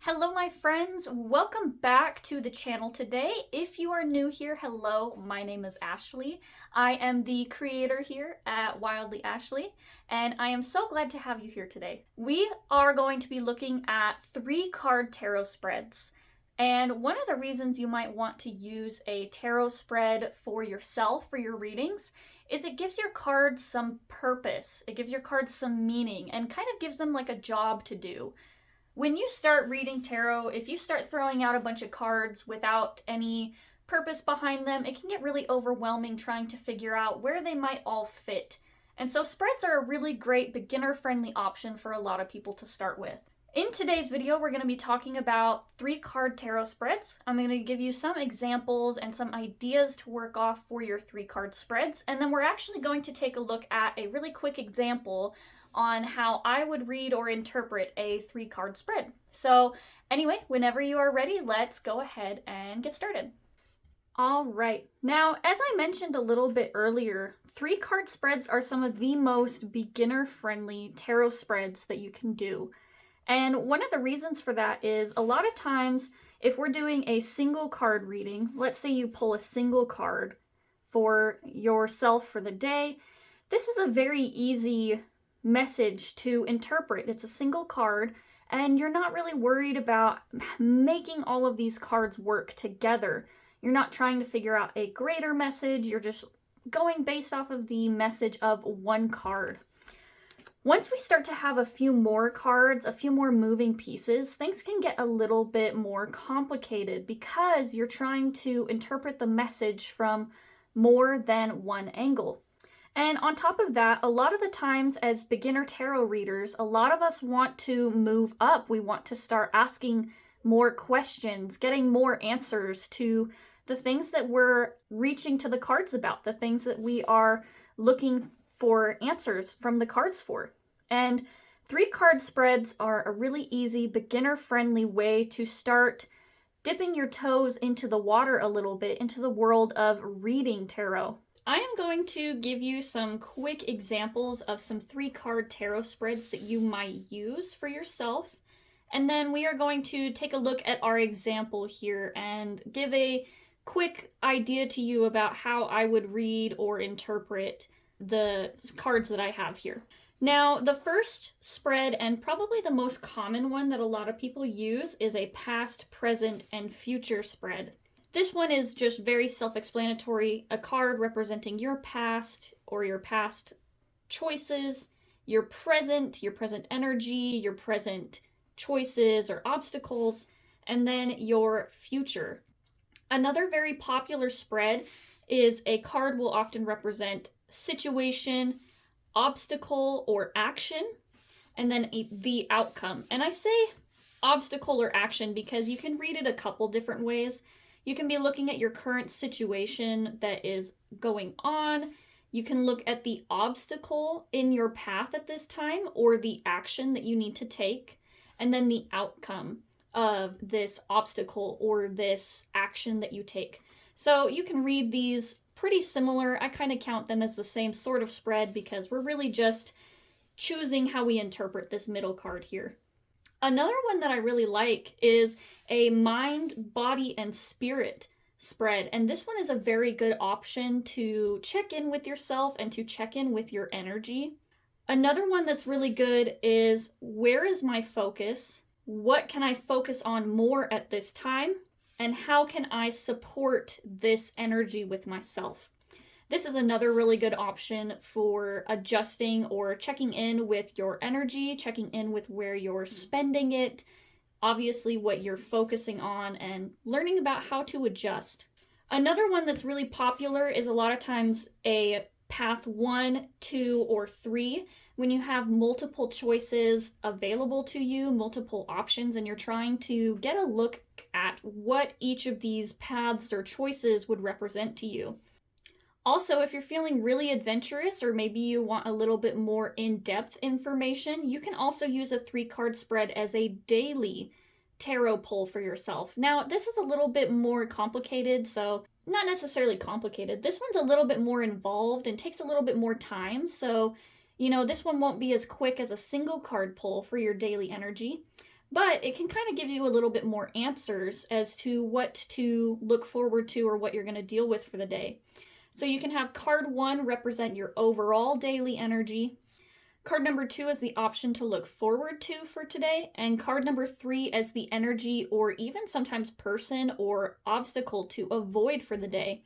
Hello my friends, welcome back to the channel today. If you are new here, hello, my name is Ashley. I am the creator here at Wildly Ashley, and I am so glad to have you here today. We are going to be looking at 3-card tarot spreads. And one of the reasons you might want to use a tarot spread for yourself, for your readings, is it gives your cards some purpose. It gives your cards some meaning and kind of gives them like a job to do. When you start reading tarot, if you start throwing out a bunch of cards without any purpose behind them, it can get really overwhelming trying to figure out where they might all fit. And so spreads are a really great beginner-friendly option for a lot of people to start with. In today's video, we're going to be talking about 3-card tarot spreads. I'm going to give you some examples and some ideas to work off for your 3-card spreads. And then we're actually going to take a look at a really quick example on how I would read or interpret a 3-card spread. So anyway, whenever you are ready, let's go ahead and get started. All right, now as I mentioned a little bit earlier, 3-card spreads are some of the most beginner-friendly tarot spreads that you can do. And one of the reasons for that is a lot of times if we're doing a single card reading, let's say you pull a single card for yourself for the day, this is a very easy message to interpret. It's a single card and you're not really worried about making all of these cards work together. You're not trying to figure out a greater message. You're just going based off of the message of one card. Once we start to have a few more cards, a few more moving pieces, things can get a little bit more complicated because you're trying to interpret the message from more than one angle. And on top of that, a lot of the times as beginner tarot readers, a lot of us want to move up. We want to start asking more questions, getting more answers to the things that we're reaching to the cards about, the things that we are looking for answers from the cards for. And 3-card spreads are a really easy, beginner-friendly way to start dipping your toes into the water a little bit, into the world of reading tarot. I am going to give you some quick examples of some 3-card tarot spreads that you might use for yourself. And then we are going to take a look at our example here and give a quick idea to you about how I would read or interpret the cards that I have here. Now, the first spread, and probably the most common one that a lot of people use, is a past, present, and future spread. This one is just very self-explanatory, a card representing your past or your past choices, your present energy, your present choices or obstacles, and then your future. Another very popular spread is a card will often represent situation, obstacle, or action, and then the outcome. And I say obstacle or action because you can read it a couple different ways. You can be looking at your current situation that is going on. You can look at the obstacle in your path at this time or the action that you need to take, and then the outcome of this obstacle or this action that you take. So you can read these pretty similar. I kind of count them as the same sort of spread because we're really just choosing how we interpret this middle card here. Another one that I really like is a mind, body, and spirit spread. And this one is a very good option to check in with yourself and to check in with your energy. Another one that's really good is where is my focus? What can I focus on more at this time? And how can I support this energy with myself? This is another really good option for adjusting or checking in with your energy, checking in with where you're spending it, obviously what you're focusing on, and learning about how to adjust. Another one that's really popular is a lot of times a path 1, 2, or 3. When you have multiple choices available to you, multiple options, and you're trying to get a look at what each of these paths or choices would represent to you. Also, if you're feeling really adventurous or maybe you want a little bit more in-depth information, you can also use a 3-card spread as a daily tarot pull for yourself. Now, this is a little bit more complicated, so not necessarily complicated. This one's a little bit more involved and takes a little bit more time, so this one won't be as quick as a single card pull for your daily energy. but it can kind of give you a little bit more answers as to what to look forward to or what you're going to deal with for the day. So you can have card 1 represent your overall daily energy. Card number 2 is the option to look forward to for today, and card number 3 as the energy or even sometimes person or obstacle to avoid for the day.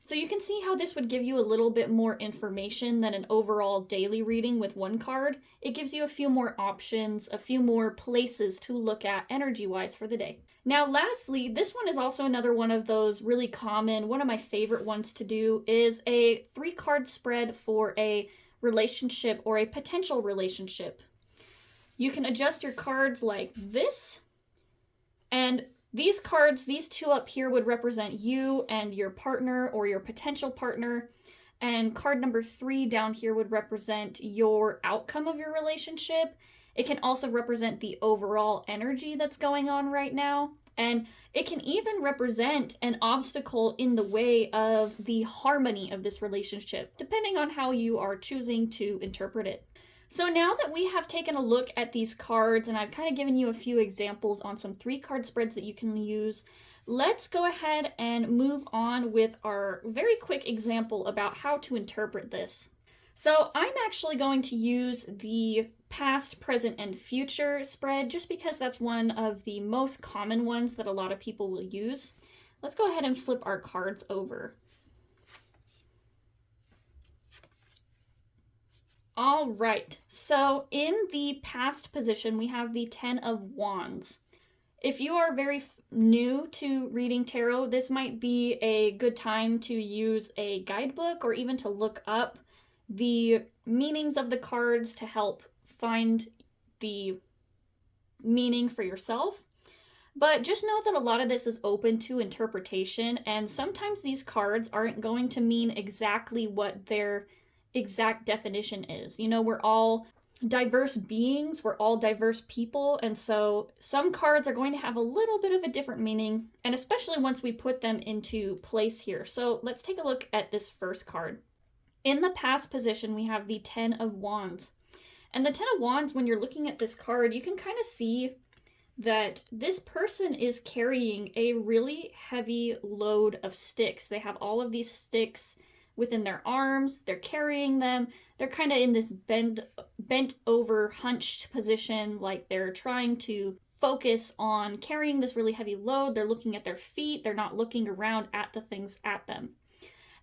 So you can see how this would give you a little bit more information than an overall daily reading with one card. It gives you a few more options, a few more places to look at energy-wise for the day. Now, lastly, this one is also another one of those really common, one of my favorite ones to do is a 3-card spread for a relationship or a potential relationship. You can adjust your cards like this, and these cards, these 2 up here would represent you and your partner or your potential partner, and card number 3 down here would represent your outcome of your relationship. It can also represent the overall energy that's going on right now, and it can even represent an obstacle in the way of the harmony of this relationship, depending on how you are choosing to interpret it. So now that we have taken a look at these cards and I've kind of given you a few examples on some 3-card spreads that you can use, let's go ahead and move on with our very quick example about how to interpret this. So I'm actually going to use the past, present, and future spread just because that's one of the most common ones that a lot of people will use. Let's go ahead and flip our cards over. All right, so in the past position, we have the 10 of Wands. If you are very new to reading tarot, this might be a good time to use a guidebook or even to look up the meanings of the cards to help find the meaning for yourself. But just know that a lot of this is open to interpretation, and sometimes these cards aren't going to mean exactly what their exact definition is. You know, we're all diverse beings, we're all diverse people, and so some cards are going to have a little bit of a different meaning, and especially once we put them into place here. So let's take a look at this first card. In the past position, we have the 10 of Wands. And the 10 of Wands, when you're looking at this card, you can kind of see that this person is carrying a really heavy load of sticks. They have all of these sticks within their arms, they're carrying them, they're kind of in this bent over, hunched position, like they're trying to focus on carrying this really heavy load. They're looking at their feet, they're not looking around at the things at them.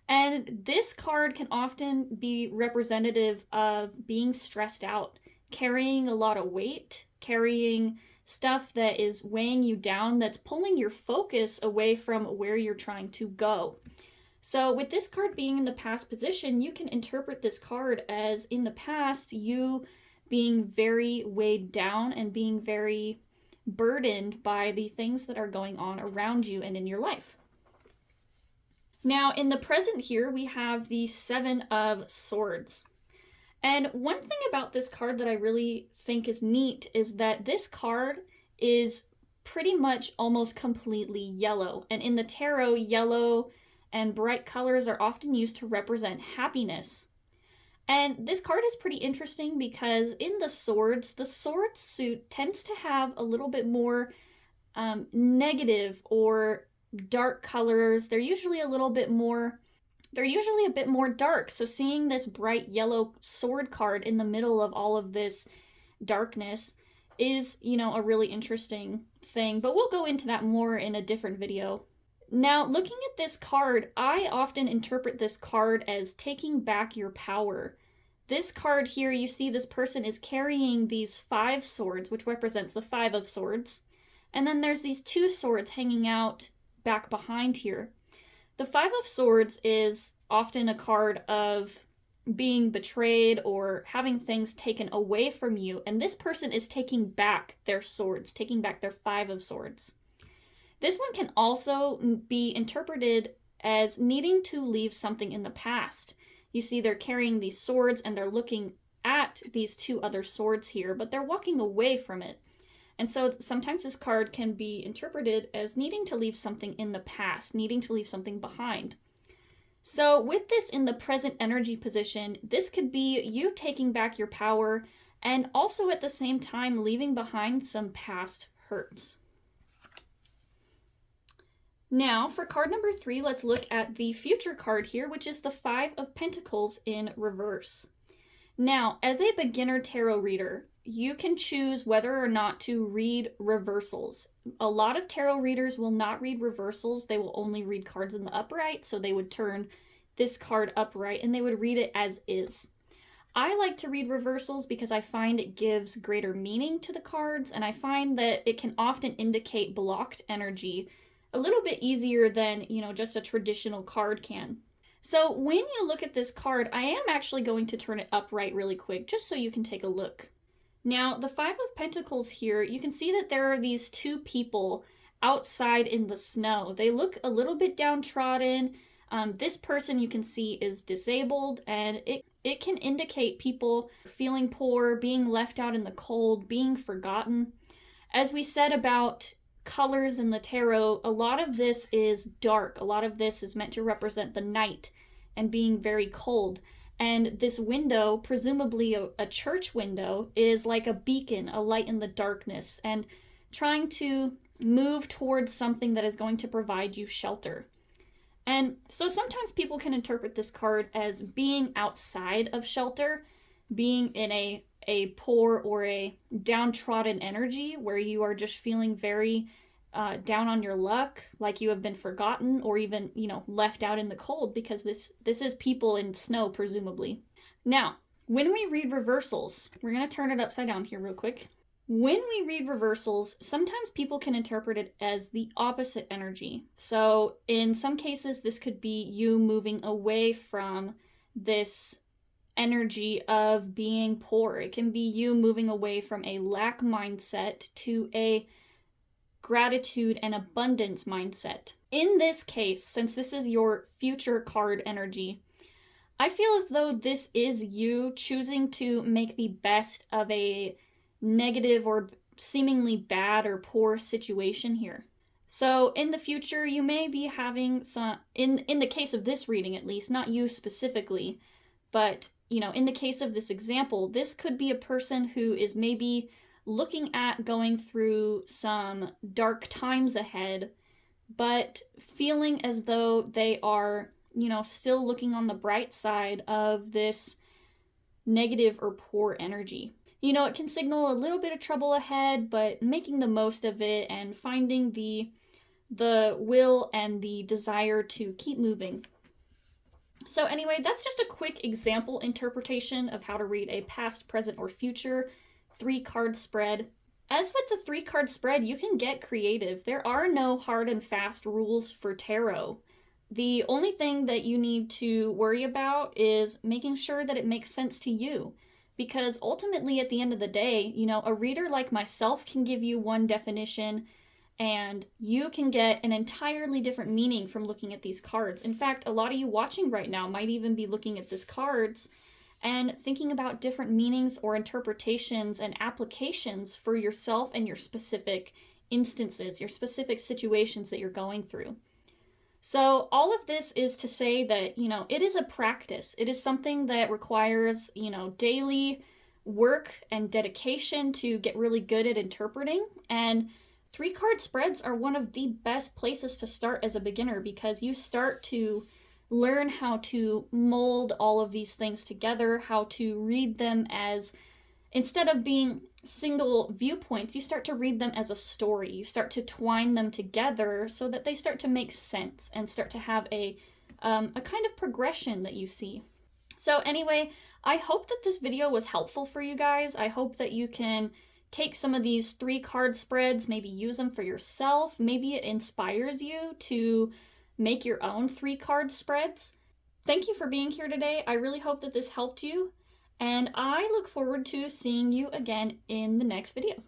And this card can often be representative of being stressed out, carrying a lot of weight, carrying stuff that is weighing you down, that's pulling your focus away from where you're trying to go. So with this card being in the past position, you can interpret this card as in the past, you being very weighed down and being very burdened by the things that are going on around you and in your life. Now, in the present here, we have the 7 of Swords. And one thing about this card that I really think is neat is that this card is pretty much almost completely yellow. And in the tarot, yellow and bright colors are often used to represent happiness. And this card is pretty interesting because in the Swords suit tends to have a little bit more negative or dark colors. They're usually a bit more dark. So seeing this bright yellow sword card in the middle of all of this darkness is, you know, a really interesting thing. But we'll go into that more in a different video. Now, looking at this card, I often interpret this card as taking back your power. This card here, you see this person is carrying these 5 swords, which represents the 5 of Swords. And then there's these 2 swords hanging out back behind here. The 5 of Swords is often a card of being betrayed or having things taken away from you, and this person is taking back their swords, taking back their 5 of Swords. This one can also be interpreted as needing to leave something in the past. You see they're carrying these swords and they're looking at these 2 other swords here, but they're walking away from it. And so sometimes this card can be interpreted as needing to leave something in the past, needing to leave something behind. So with this in the present energy position, this could be you taking back your power and also at the same time leaving behind some past hurts. Now, for card number 3, let's look at the future card here, which is the Five of Pentacles in reverse. Now, as a beginner tarot reader, you can choose whether or not to read reversals. A lot of tarot readers will not read reversals. They will only read cards in the upright, so they would turn this card upright and they would read it as is. I like to read reversals because I find it gives greater meaning to the cards, and I find that it can often indicate blocked energy a little bit easier than, just a traditional card can. So when you look at this card, I am actually going to turn it upright really quick, just so you can take a look. Now, the Five of Pentacles here, you can see that there are these two people outside in the snow. They look a little bit downtrodden. This person you can see is disabled, and it can indicate people feeling poor, being left out in the cold, being forgotten. As we said about colors in the tarot, a lot of this is dark. A lot of this is meant to represent the night and being very cold. And this window, presumably a church window, is like a beacon, a light in the darkness, and trying to move towards something that is going to provide you shelter. And so sometimes people can interpret this card as being outside of shelter, being in a poor or a downtrodden energy where you are just feeling very down on your luck, like you have been forgotten or even, left out in the cold, because this is people in snow, presumably. Now, when we read reversals, we're going to turn it upside down here real quick. When we read reversals, sometimes people can interpret it as the opposite energy. So in some cases, this could be you moving away from this energy of being poor. It can be you moving away from a lack mindset to a gratitude and abundance mindset. In this case, since this is your future card energy, I feel as though this is you choosing to make the best of a negative or seemingly bad or poor situation here. So in the future, you may be having some, in the case of this reading at least, not you specifically, but in the case of this example, this could be a person who is maybe looking at going through some dark times ahead, but feeling as though they are, still looking on the bright side of this negative or poor energy. It can signal a little bit of trouble ahead, but making the most of it and finding the will and the desire to keep moving. So anyway, that's just a quick example interpretation of how to read a past, present, or future 3-card spread. As with the 3-card spread, you can get creative. There are no hard and fast rules for tarot. The only thing that you need to worry about is making sure that it makes sense to you. Because ultimately, at the end of the day, a reader like myself can give you one definition, and you can get an entirely different meaning from looking at these cards. In fact, a lot of you watching right now might even be looking at these cards and thinking about different meanings or interpretations and applications for yourself and your specific instances, your specific situations that you're going through. So all of this is to say that, it is a practice. It is something that requires, daily work and dedication to get really good at interpreting. And 3-card spreads are one of the best places to start as a beginner, because you start to learn how to mold all of these things together, how to read them as, instead of being single viewpoints, you start to read them as a story. You start to twine them together so that they start to make sense and start to have a kind of progression that you see. So anyway, I hope that this video was helpful for you guys. I hope that you can take some of these 3-card spreads, maybe use them for yourself. Maybe it inspires you to make your own 3-card spreads. Thank you for being here today. I really hope that this helped you, and I look forward to seeing you again in the next video.